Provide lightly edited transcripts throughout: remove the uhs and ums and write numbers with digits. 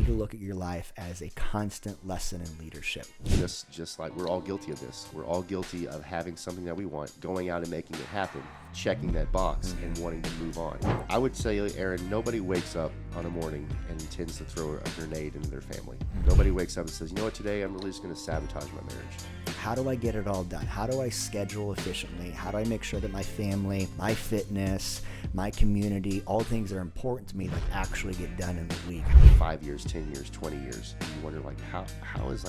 to look at your life as a constant lesson in leadership. Just like we're all guilty of this. We're all guilty of having something that we want, going out and making it happen, checking that box, and wanting to move on. I would say, Aaron, nobody wakes up on a morning and intends to throw a grenade into their family. Nobody wakes up and says, you know what, today I'm really just going to sabotage my marriage. How do I get it all done? How do I schedule efficiently? How do I make sure that my family, my fitness, my community, all things that are important to me, like actually get done in the week? 5 years, 10 years, 20 years. And you wonder, like, how is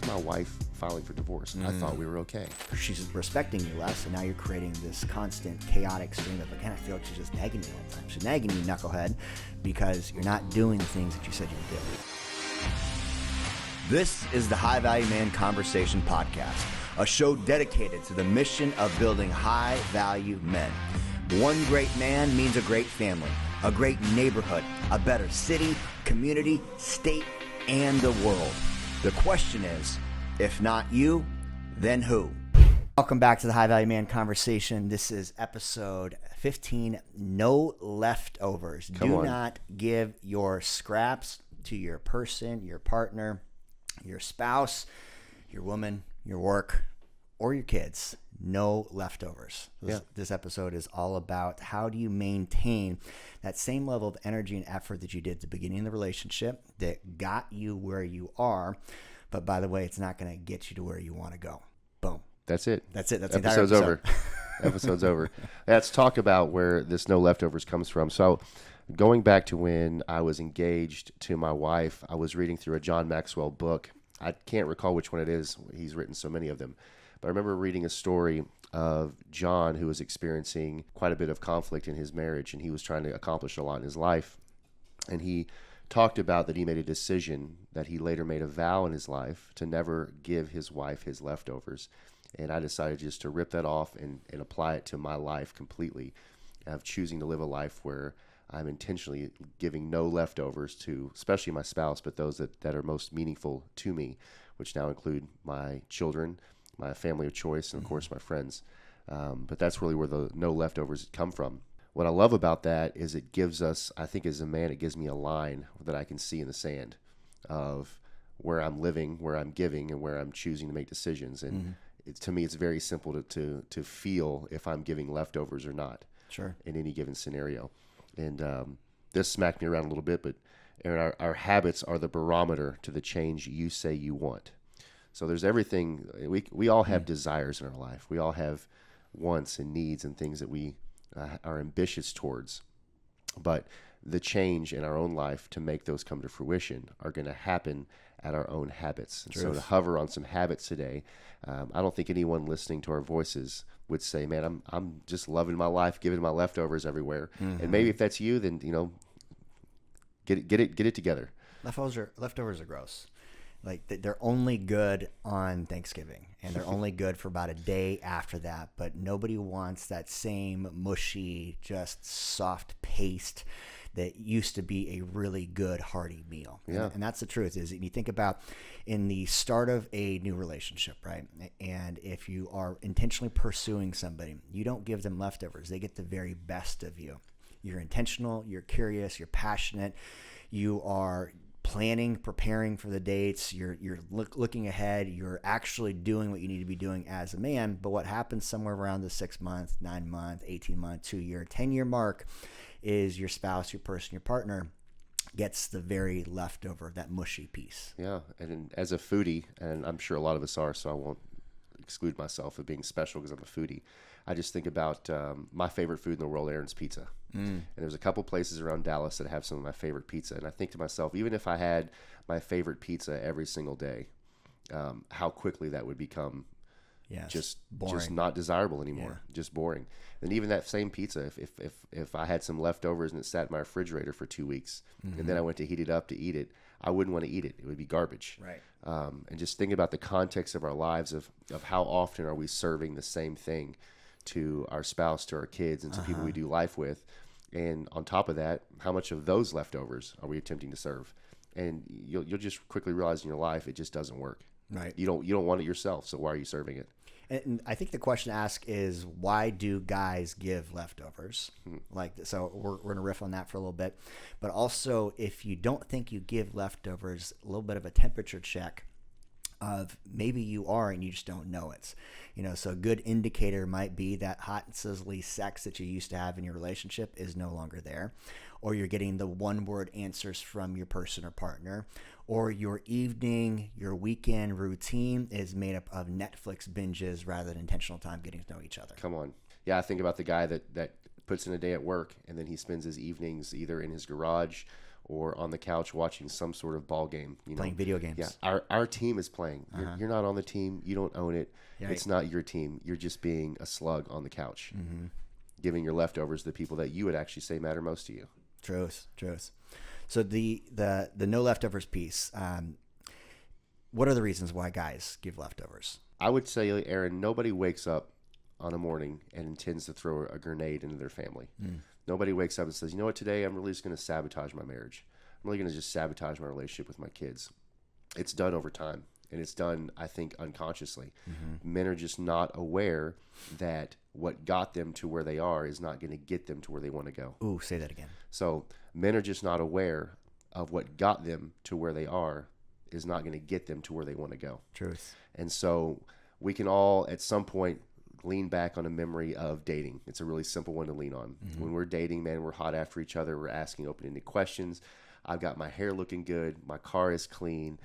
my wife filing for divorce? I thought we were okay. She's respecting you less, and now you're creating this constant chaotic stream of, again, I feel like she's just nagging you all the time. She's nagging you, knucklehead, because you're not doing the things that you said you would do. This is the High Value Man Conversation Podcast, a show dedicated to the mission of building high value men. One great man means a great family, a great neighborhood, a better city, community, state, and the world. The question is, if not you, then who? Welcome back to the High Value Man Conversation. This is episode 15, No Leftovers. Do not give your scraps to your person, your partner, your spouse, your woman, your work, or your kids. No leftovers. This episode is all about how do you maintain that same level of energy and effort that you did at the beginning of the relationship that got you where you are. But by the way, it's not going to get you to where you want to go. Boom. That's it. That's it. That's Episode's over. Episode's over. Let's talk about where this no leftovers comes from. So going back to when I was engaged to my wife, I was reading through a John Maxwell book. I can't recall which one it is. He's written so many of them. But I remember reading a story of John who was experiencing quite a bit of conflict in his marriage, and he was trying to accomplish a lot in his life. And he talked about that he made a decision, that he later made a vow in his life to never give his wife his leftovers. And I decided just to rip that off and apply it to my life completely, of choosing to live a life where I'm intentionally giving no leftovers to, especially my spouse, but those that are most meaningful to me, which now include my children, my family of choice, and of course my friends. But that's really where the no leftovers come from. What I love about that is it gives us, I think as a man, it gives me a line that I can see in the sand of where I'm living, where I'm giving, and where I'm choosing to make decisions. And to me, it's very simple to feel if I'm giving leftovers or not. Sure. In any given scenario. And this smacked me around a little bit, but Aaron, our habits are the barometer to the change you say you want. So there's everything. We all have desires in our life. We all have wants and needs and things that we are ambitious towards. But the change in our own life to make those come to fruition are going to happen at our own habits. So to hover on some habits today, I don't think anyone listening to our voices would say, man, I'm just loving my life, giving my leftovers everywhere. And maybe if that's you, then, get it together. Leftovers are gross. Like they're only good on Thanksgiving, and they're only good for about a day after that. But nobody wants that same mushy, just soft paste that used to be a really good hearty meal. Yeah. And that's the truth. Is you think about in the start of a new relationship, right? And if you are intentionally pursuing somebody, you don't give them leftovers. They get the very best of you. You're intentional. You're curious. You're passionate. You are planning, preparing for the dates, you're looking ahead, you're actually doing what you need to be doing as a man. But what happens somewhere around the 6 month, 9 month, 18 month, 2 year, 10-year mark is your spouse, your person, your partner gets the very leftover, that mushy piece. Yeah. And as a foodie, and I'm sure a lot of us are, so I won't exclude myself of being special because I'm a foodie. I just think about my favorite food in the world, Aaron's Pizza. And there's a couple places around Dallas that have some of my favorite pizza. And I think to myself, even if I had my favorite pizza every single day, how quickly that would become just not desirable anymore, just boring. And even that same pizza, if I had some leftovers and it sat in my refrigerator for 2 weeks, and then I went to heat it up to eat it, I wouldn't want to eat it. It would be garbage. Right. And just think about the context of our lives of how often are we serving the same thing to our spouse, to our kids, and to people we do life with. And on top of that, how much of those leftovers are we attempting to serve? And you'll just quickly realize in your life it just doesn't work. Right. You don't want it yourself, so why are you serving it? And I think the question to ask is, why do guys give leftovers? Like, so we're going to riff on that for a little bit. But also, if you don't think you give leftovers, a little bit of a temperature check of maybe you are and you just don't know it. So a good indicator might be that hot and sizzly sex that you used to have in your relationship is no longer there, or you're getting the one-word answers from your person or partner, or your evening, your weekend routine is made up of Netflix binges rather than intentional time getting to know each other. Come on. Yeah, I think about the guy that puts in a day at work and then he spends his evenings either in his garage or on the couch watching some sort of ball game. Playing video games. Yeah, our team is playing. You're not on the team. You don't own it. Right. It's not your team. You're just being a slug on the couch, giving your leftovers to the people that you would actually say matter most to you. Truth. So the no leftovers piece, what are the reasons why guys give leftovers? I would say, Aaron, nobody wakes up on a morning and intends to throw a grenade into their family. Nobody wakes up and says, you know what, today I'm really just going to sabotage my marriage. I'm really going to just sabotage my relationship with my kids. It's done over time, and it's done, I think, unconsciously. Men are just not aware that what got them to where they are is not going to get them to where they want to go. Ooh, say that again. So men are just not aware of what got them to where they are is not going to get them to where they want to go. Truth. And so we can all, at some point, lean back on a memory of dating. It's a really simple one to lean on. When we're dating, man, we're hot after each other. We're asking open-ended questions. I've got my hair looking good. My car is clean.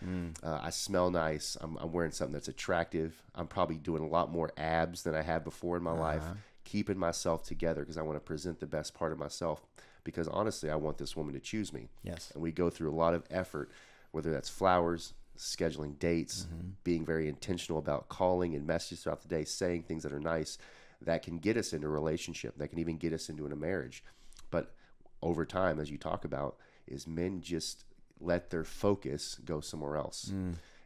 I smell nice. I'm wearing something that's attractive. I'm probably doing a lot more abs than I have before in my life, keeping myself together because I want to present the best part of myself because, honestly, I want this woman to choose me. Yes. And we go through a lot of effort, whether that's flowers, scheduling dates, being very intentional about calling and messages throughout the day, saying things that are nice that can get us into a relationship, that can even get us into a marriage. But over time, as you talk about, is men just let their focus go somewhere else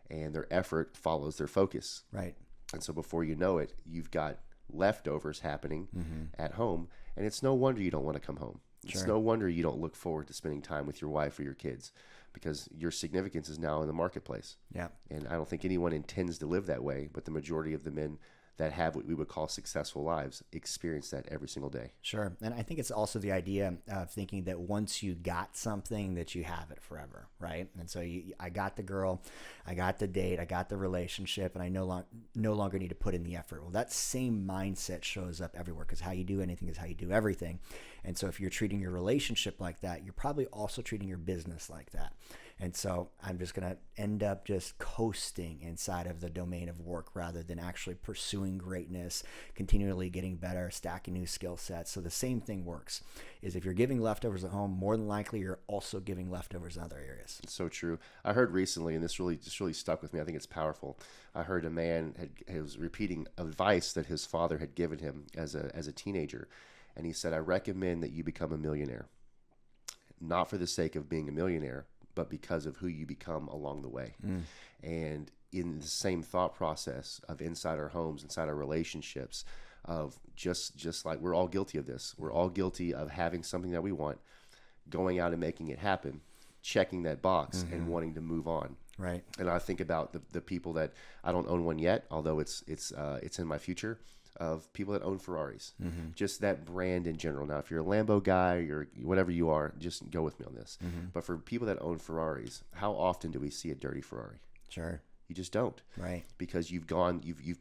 and their effort follows their focus. Right. And so before you know it, you've got leftovers happening at home, and it's no wonder you don't want to come home. It's no wonder you don't look forward to spending time with your wife or your kids because your significance is now in the marketplace. Yeah. And I don't think anyone intends to live that way, but the majority of the men that have what we would call successful lives experience that every single day. Sure. And I think it's also the idea of thinking that once you got something that you have it forever, right? And so I got the girl, I got the date, I got the relationship, and I no longer need to put in the effort. Well, that same mindset shows up everywhere because how you do anything is how you do everything. And so if you're treating your relationship like that, you're probably also treating your business like that. And so I'm just going to end up just coasting inside of the domain of work rather than actually pursuing greatness, continually getting better, stacking new skill sets. So the same thing works, is if you're giving leftovers at home, more than likely you're also giving leftovers in other areas. It's so true. I heard recently, and this really stuck with me. I think it's powerful. I heard a man was repeating advice that his father had given him as a teenager. And he said, I recommend that you become a millionaire, not for the sake of being a millionaire, but because of who you become along the way. And in the same thought process of inside our homes, inside our relationships, of just like we're all guilty of this. We're all guilty of having something that we want, going out and making it happen, checking that box and wanting to move on. Right. And I think about the people that I don't own one yet, although it's in my future, of people that own Ferraris, just that brand in general. Now, if you're a Lambo guy or whatever you are, just go with me on this. But for people that own Ferraris, how often do we see a dirty Ferrari? Sure. You just don't. Right. Because you've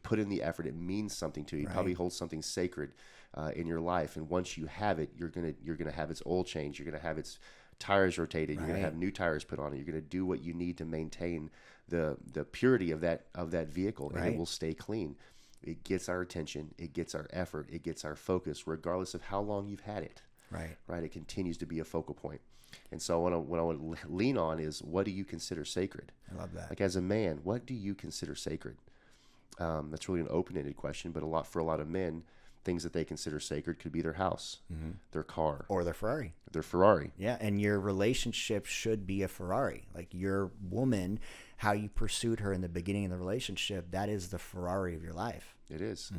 put in the effort. It means something to you. You probably hold something sacred in your life. And once you have it, you're gonna have its oil change. You're gonna have its tires rotated. You're gonna have new tires put on it. You're gonna do what you need to maintain the purity of that vehicle, and it will stay clean. It gets our attention. It gets our effort. It gets our focus, regardless of how long you've had it. Right. It continues to be a focal point. And so what I want to lean on is, what do you consider sacred? I love that. Like, as a man, what do you consider sacred? That's really an open-ended question, but for a lot of men, things that they consider sacred could be their house, their car, or their Ferrari. Their Ferrari. Yeah, and your relationship should be a Ferrari. Like your woman, how you pursued her in the beginning of the relationship, that is the Ferrari of your life. It is.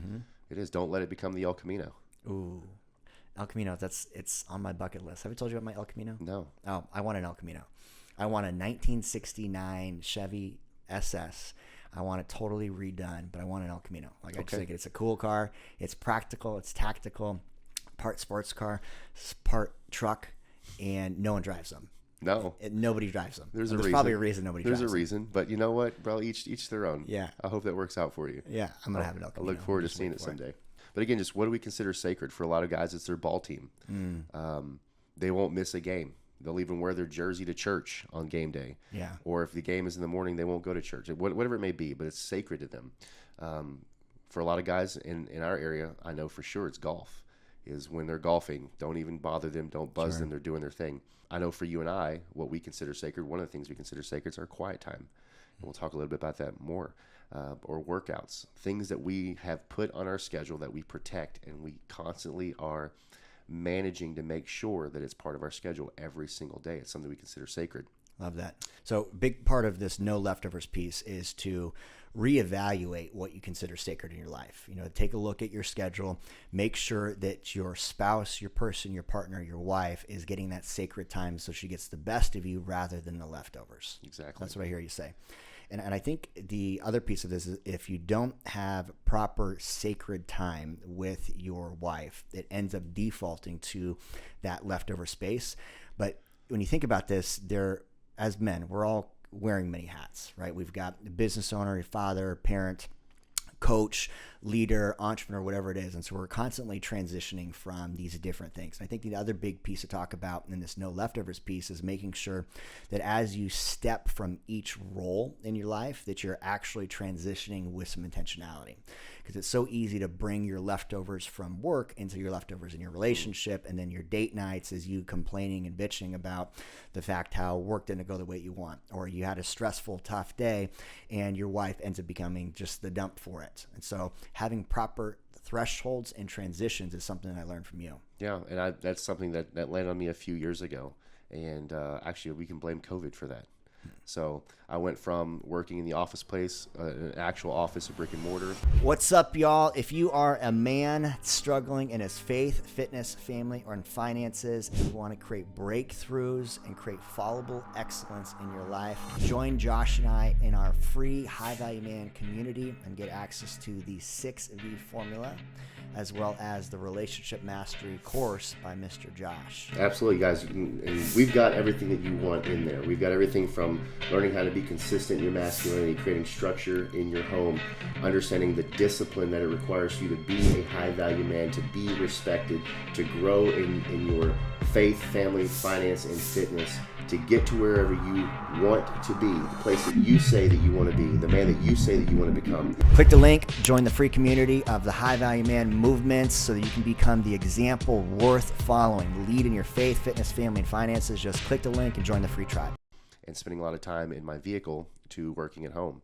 It is. Don't let it become the El Camino. Ooh. El Camino, it's on my bucket list. Have I told you about my El Camino? No. Oh, I want an El Camino. I want a 1969 Chevy SS. I want it totally redone, but I want an El Camino. Like I just think it's a cool car. It's practical. It's tactical. Part sports car, part truck, and no one drives them. No, nobody drives them. There's probably a reason nobody drives them. There's a reason, but you know what, bro? Each their own. Yeah. I hope that works out for you. Yeah, I'm gonna have an El Camino. I look forward to seeing it someday. But again, just what do we consider sacred? For a lot of guys, it's their ball team. They won't miss a game. They'll even wear their jersey to church on game day. Yeah. Or if the game is in the morning, they won't go to church. Whatever it may be, but it's sacred to them. For a lot of guys in our area, I know for sure it's golf. Is when they're golfing, don't even bother them, don't buzz them, they're doing their thing. I know for you and I, what we consider sacred, one of the things we consider sacred is our quiet time. And we'll talk a little bit about that more. Or workouts, things that we have put on our schedule that we protect, and we constantly are managing to make sure that it's part of our schedule every single day. It's something we consider sacred. Love that. So big part of this no leftovers piece is to reevaluate what you consider sacred in your life. Take a look at your schedule, make sure that your spouse, your person, your partner, your wife is getting that sacred time so she gets the best of you rather than the leftovers. Exactly. That's what I hear you say. And I think the other piece of this is if you don't have proper sacred time with your wife, it ends up defaulting to that leftover space. But when you think about this, as men, we're all wearing many hats, right? We've got business owner, father, parent, coach, leader, entrepreneur, whatever it is. And so we're constantly transitioning from these different things. And I think the other big piece to talk about in this no leftovers piece is making sure that as you step from each role in your life, that you're actually transitioning with some intentionality. Because it's so easy to bring your leftovers from work into your leftovers in your relationship, and then your date nights is you complaining and bitching about the fact how work didn't go the way you want, or you had a stressful, tough day, and your wife ends up becoming just the dump for it. And so having proper thresholds and transitions is something that I learned from you. Yeah, and that's something that landed on me a few years ago, and actually we can blame COVID for that. So I went from working in the office place, an actual office, a brick and mortar. What's up, y'all? If you are a man struggling in his faith, fitness, family, or in finances, and you want to create breakthroughs and create followable excellence in your life, join Josh and I in our free High Value Man community and get access to the 6V formula, as well as the Relationship Mastery course by Mr. Josh. Absolutely, guys. And we've got everything that you want in there. We've got everything from learning how to be consistent in your masculinity, creating structure in your home, understanding the discipline that it requires you to be a high-value man, to be respected, to grow in your faith, family, finance, and fitness, to get to wherever you want to be, the place that you say that you want to be, the man that you say that you want to become. Click the link, join the free community of the High Value Man movements so that you can become the example worth following. Lead in your faith, fitness, family, and finances. Just click the link and join the free tribe. And spending a lot of time in my vehicle to working at home.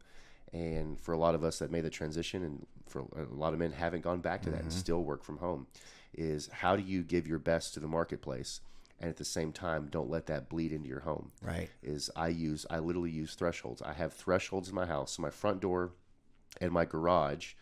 And for a lot of us that made the transition, and for a lot of men haven't gone back to that and still work from home, is how do you give your best to the marketplace and at the same time don't let that bleed into your home? Right. I literally use thresholds. I have thresholds in my house. So my front door and my garage,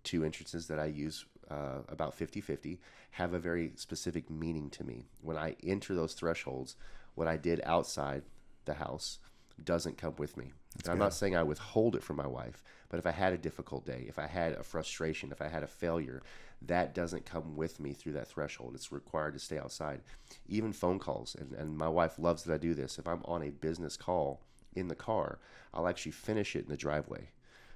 two entrances that I use about 50-50, have a very specific meaning to me. When I enter those thresholds, what I did outside the house doesn't come with me. And I'm not saying I withhold it from my wife, but if I had a difficult day, if I had a frustration, if I had a failure, that doesn't come with me through that threshold. It's required to stay outside. Even phone calls, and my wife loves that I do this. If I'm on a business call in the car, I'll actually finish it in the driveway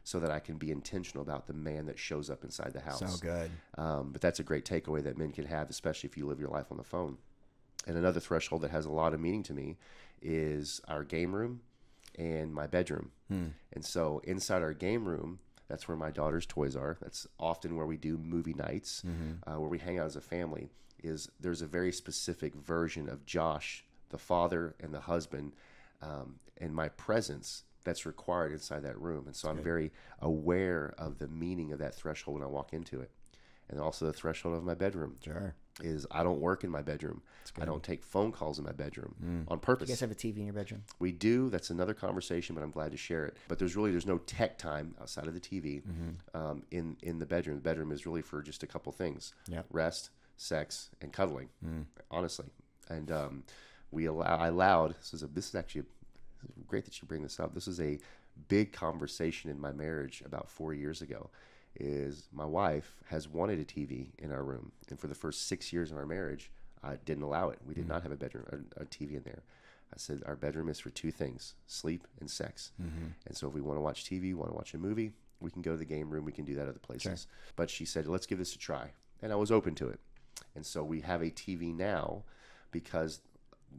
so that I can be intentional about the man that shows up inside the house. So good. But that's a great takeaway that men can have, especially if you live your life on the phone. And another threshold that has a lot of meaning to me is our game room and my bedroom. And so inside our game room, that's where my daughter's toys are. That's often where we do movie nights, where we hang out as a family. There's a very specific version of Josh, the father and the husband, and my presence that's required inside that room. And so I'm very aware of the meaning of that threshold when I walk into it. And also the threshold of my bedroom. Sure. Is I don't work in my bedroom. I don't take phone calls in my bedroom on purpose. Do you guys have a TV in your bedroom? We do. That's another conversation, but I'm glad to share it. But there's no tech time outside of the TV in the bedroom. The bedroom is really for just a couple things: rest, sex, and cuddling. Honestly, and I allowed. This is actually Great that you bring this up. This is a big conversation in my marriage about 4 years ago. Is my wife has wanted a TV in our room, and for the first 6 years of our marriage, I didn't allow it. We did not have a bedroom, a TV in there. I said our bedroom is for two things: sleep and sex. And so if we want to watch TV, want to watch a movie, we can go to the game room. We can do that other places. Sure. But she said, let's give this a try, and I was open to it. And so we have a TV now because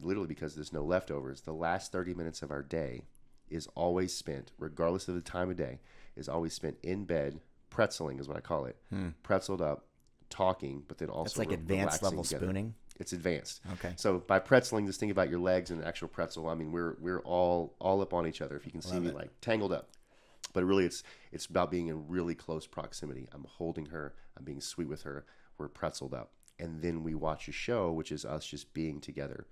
there's no leftovers. The last 30 minutes of our day is always spent, regardless of the time of day, is always spent in bed. Pretzeling is what I call it. Pretzeled up, talking, but then also it's like advanced level together. Spooning. It's advanced. Okay. So by pretzeling, just think about your legs and the actual pretzel. I mean, we're all up on each other. If you can see me, like tangled up. But really, it's about being in really close proximity. I'm holding her. I'm being sweet with her. We're pretzeled up, and then we watch a show, which is us just being together.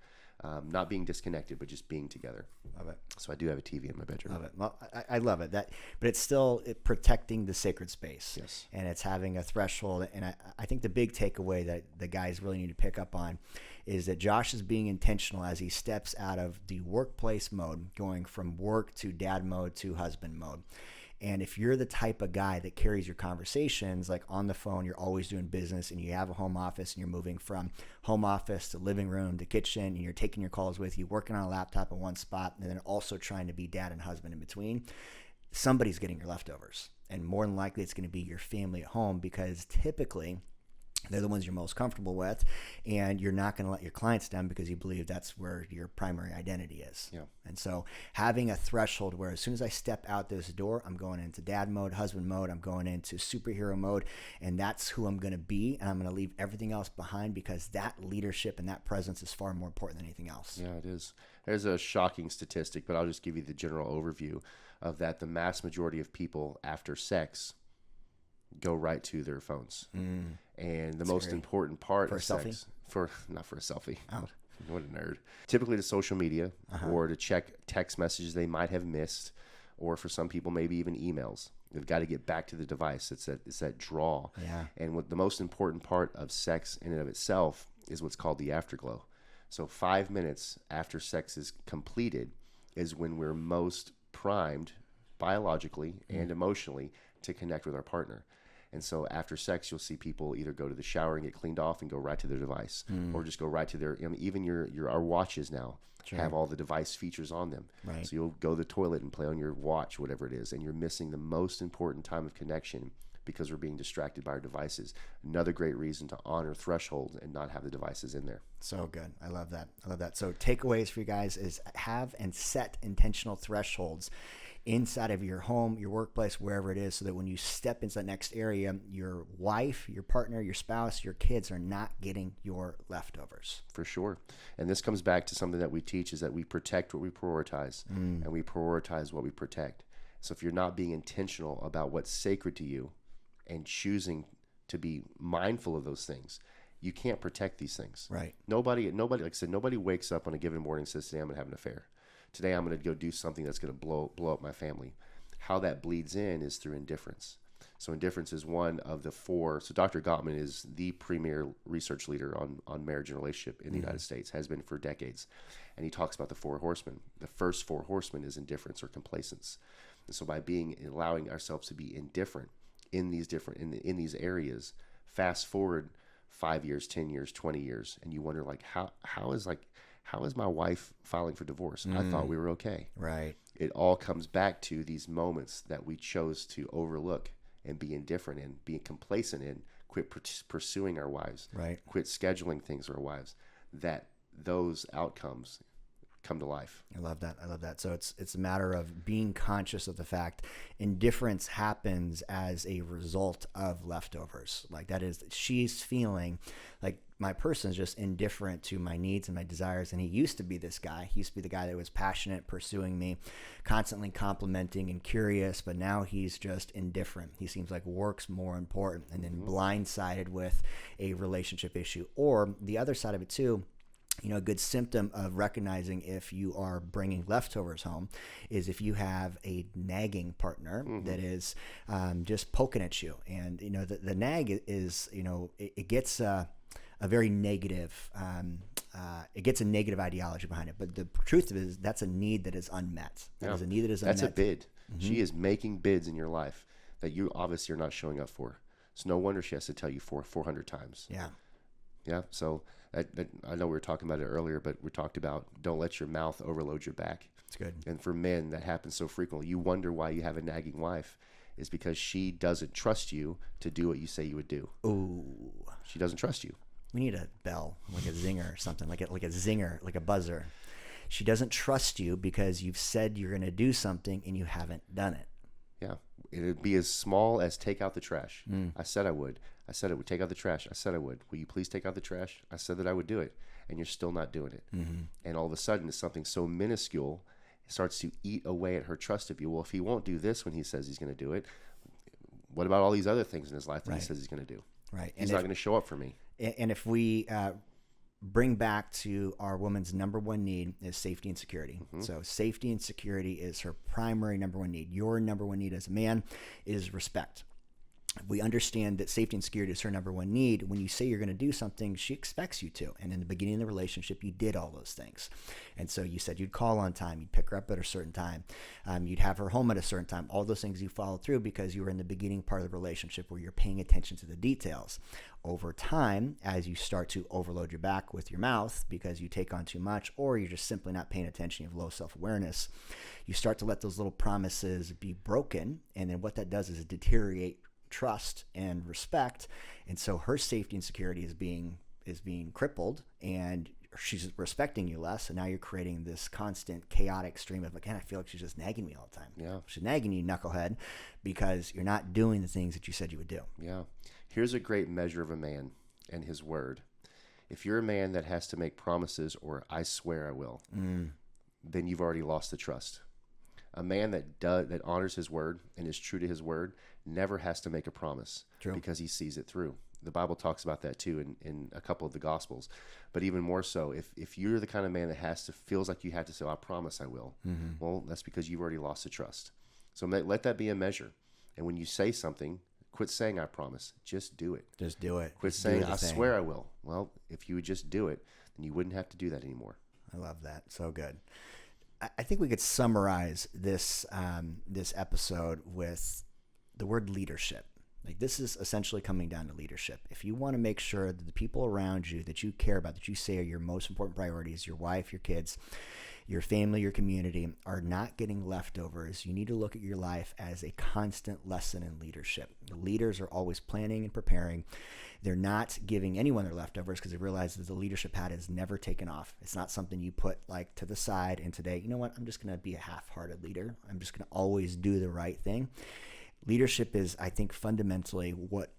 Not being disconnected, but just being together. Love it. So I do have a TV in my bedroom. Love it. Well, I love it. But it's still protecting the sacred space. Yes. And it's having a threshold. And I think the big takeaway that the guys really need to pick up on is that Josh is being intentional as he steps out of the workplace mode, going from work to dad mode to husband mode. And if you're the type of guy that carries your conversations, like on the phone, you're always doing business, and you have a home office, and you're moving from home office to living room to kitchen, and you're taking your calls with you, working on a laptop in one spot, and then also trying to be dad and husband in between, somebody's getting your leftovers. And more than likely, it's going to be your family at home, because typically they're the ones you're most comfortable with, and you're not going to let your clients down because you believe that's where your primary identity is. Yeah. And so having a threshold where as soon as I step out this door, I'm going into dad mode, husband mode, I'm going into superhero mode, and that's who I'm going to be, and I'm going to leave everything else behind, because that leadership and that presence is far more important than anything else. Yeah, it is. There's a shocking statistic, but I'll just give you the general overview of that. The mass majority of people after sex go right to their phones. And the most important part of sex, not for a selfie. Oh. What a nerd. Typically to social media, or to check text messages they might have missed, or for some people maybe even emails. They've got to get back to the device. It's that draw. Yeah. And what the most important part of sex in and of itself is what's called the afterglow. So 5 minutes after sex is completed is when we're most primed biologically and emotionally to connect with our partner. And so after sex, you'll see people either go to the shower and get cleaned off and go right to their device, or just go right to their, even our watches now have all the device features on them. Right. So you'll go to the toilet and play on your watch, whatever it is, and you're missing the most important time of connection because we're being distracted by our devices. Another great reason to honor thresholds and not have the devices in there. So good. I love that. So takeaways for you guys is have and set intentional thresholds inside of your home, your workplace, wherever it is, so that when you step into that next area, your wife, your partner, your spouse, your kids are not getting your leftovers. For sure. And this comes back to something that we teach, is that we protect what we prioritize, and we prioritize what we protect. So if you're not being intentional about what's sacred to you and choosing to be mindful of those things, you can't protect these things. Right. Nobody, like I said, nobody wakes up on a given morning and says, today I'm going to have an affair. Today I'm going to go do something that's going to blow up my family. How that bleeds in is through indifference. So indifference is one of the four. So Dr. Gottman is the premier research leader on marriage and relationship in the United States, has been for decades. And he talks about the four horsemen. The first four horsemen is indifference or complacence. And so by allowing ourselves to be indifferent in these areas, fast forward 5 years, 10 years, 20 years, and you wonder, like, how is my wife filing for divorce? I thought we were okay. Right. It all comes back to these moments that we chose to overlook and be indifferent in, be complacent in, quit pursuing our wives, right? Quit scheduling things for our wives, that those outcomes come to life. I love that. So it's a matter of being conscious of the fact indifference happens as a result of leftovers. Like, that is, she's feeling like my person is just indifferent to my needs and my desires. And he used to be this guy. He used to be the guy that was passionate, pursuing me, constantly complimenting and curious, but now he's just indifferent. He seems like work's more important, and then blindsided with a relationship issue. Or the other side of it too, a good symptom of recognizing if you are bringing leftovers home is if you have a nagging partner that is just poking at you. And, the nag is, it gets a very negative it gets a negative ideology behind it. But the truth of it is that's a need that is unmet. That is a need that is unmet. That's a bid. She is making bids in your life that you obviously are not showing up for. So no wonder she has to tell you 400 times. Yeah. Yeah. So I know we were talking about it earlier, but we talked about don't let your mouth overload your back. It's good. And for men, that happens so frequently. You wonder why you have a nagging wife. Is because she doesn't trust you to do what you say you would do. Ooh. She doesn't trust you. We need a bell, like a zinger or something, like a zinger, like a buzzer. She doesn't trust you because you've said you're going to do something and you haven't done it. Yeah. It'd be as small as take out the trash. I said I would. I said I would take out the trash. I said I would. Will you please take out the trash? I said that I would do it. And you're still not doing it. And all of a sudden, it's something so minuscule, it starts to eat away at her trust of you. Well, if he won't do this when he says he's going to do it, what about all these other things in his life that he says he's going to do? Right. He's not going to show up for me. And if we bring back to our woman's number one need is safety and security. So safety and security is her primary number one need. Your number one need as a man is respect. We understand that safety and security is her number one need. When you say you're going to do something, she expects you to. And in the beginning of the relationship, you did all those things. And so you said you'd call on time, you'd pick her up at a certain time, you'd have her home at a certain time. All those things you followed through because you were in the beginning part of the relationship where you're paying attention to the details. Over time, as you start to overload your back with your mouth because you take on too much or you're just simply not paying attention, you have low self-awareness, you start to let those little promises be broken. And then what that does is it deteriorate trust and respect, and so her safety and security is being crippled, and she's respecting you less, and now you're creating this constant chaotic stream of, again, I feel like she's just nagging me all the time. Yeah, she's nagging you, knucklehead, because you're not doing the things that you said you would do. Yeah. Here's a great measure of a man and his word. If you're a man that has to make promises or I swear I will, then you've already lost the trust. A man that honors his word and is true to his word never has to make a promise. True. Because he sees it through. The Bible talks about that too in a couple of the Gospels. But even more so, if you're the kind of man that feels like you have to say, I promise I will, well, that's because you've already lost the trust. So let that be a measure. And when you say something, quit saying I promise. Just do it. Just do it. Quit saying I swear I will. Well, if you would just do it, then you wouldn't have to do that anymore. I love that. So good. I think we could summarize this this episode with the word leadership. Like, this is essentially coming down to leadership. If you want to make sure that the people around you that you care about, that you say are your most important priorities, your wife, your kids, your family, your community, are not getting leftovers, you need to look at your life as a constant lesson in leadership. The leaders are always planning and preparing. They're not giving anyone their leftovers because they realize that the leadership hat is never taken off. It's not something you put like to the side and today, you know what, I'm just going to be a half-hearted leader. I'm just going to always do the right thing. Leadership is, I think, fundamentally what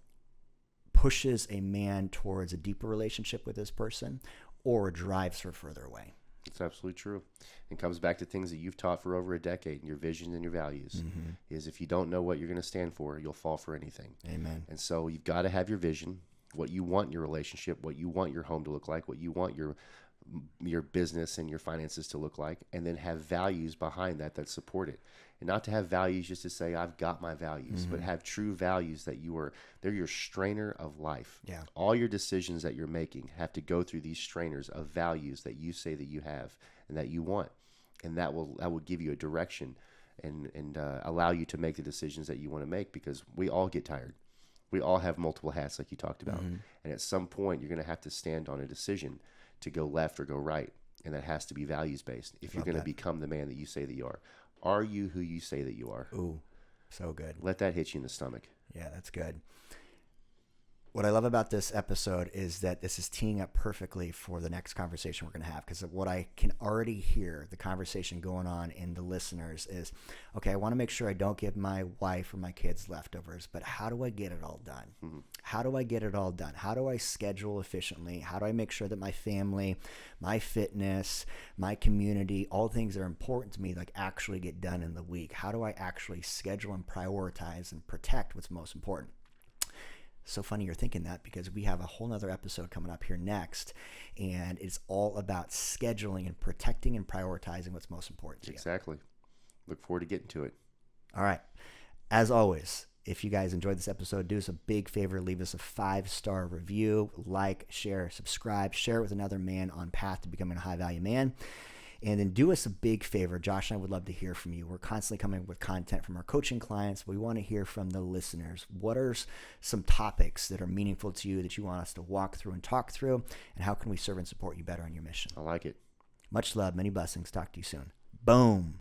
pushes a man towards a deeper relationship with this person or drives her further away. It's absolutely true. It comes back to things that you've taught for over a decade, your vision and your values. Is if you don't know what you're going to stand for, you'll fall for anything. Amen. And so you've got to have your vision, what you want in your relationship, what you want your home to look like, what you want your business and your finances to look like, and then have values behind that support it. And not to have values just to say, I've got my values, but have true values that they're your strainer of life. Yeah. All your decisions that you're making have to go through these strainers of values that you say that you have and that you want. And that will give you a direction and allow you to make the decisions that you want to make, because we all get tired. We all have multiple hats like you talked about. And at some point, you're going to have to stand on a decision to go left or go right. And that has to be values-based if you're going to become the man that you say that you are. Are you who you say that you are? Ooh, so good. Let that hit you in the stomach. Yeah, that's good. What I love about this episode is that this is teeing up perfectly for the next conversation we're going to have, because what I can already hear the conversation going on in the listeners is, okay, I want to make sure I don't give my wife or my kids leftovers, but how do I get it all done? How do I get it all done? How do I schedule efficiently? How do I make sure that my family, my fitness, my community, all things that are important to me, like, actually get done in the week? How do I actually schedule and prioritize and protect what's most important? So funny you're thinking that, because we have a whole nother episode coming up here next, and it's all about scheduling and protecting and prioritizing what's most important to you. Exactly. Look forward to getting to it. All right. As always, if you guys enjoyed this episode, do us a big favor. Leave us a 5-star review. Like, share, subscribe. Share it with another man on path to becoming a high-value man. And then do us a big favor. Josh and I would love to hear from you. We're constantly coming up with content from our coaching clients. We want to hear from the listeners. What are some topics that are meaningful to you that you want us to walk through and talk through? And how can we serve and support you better on your mission? I like it. Much love. Many blessings. Talk to you soon. Boom.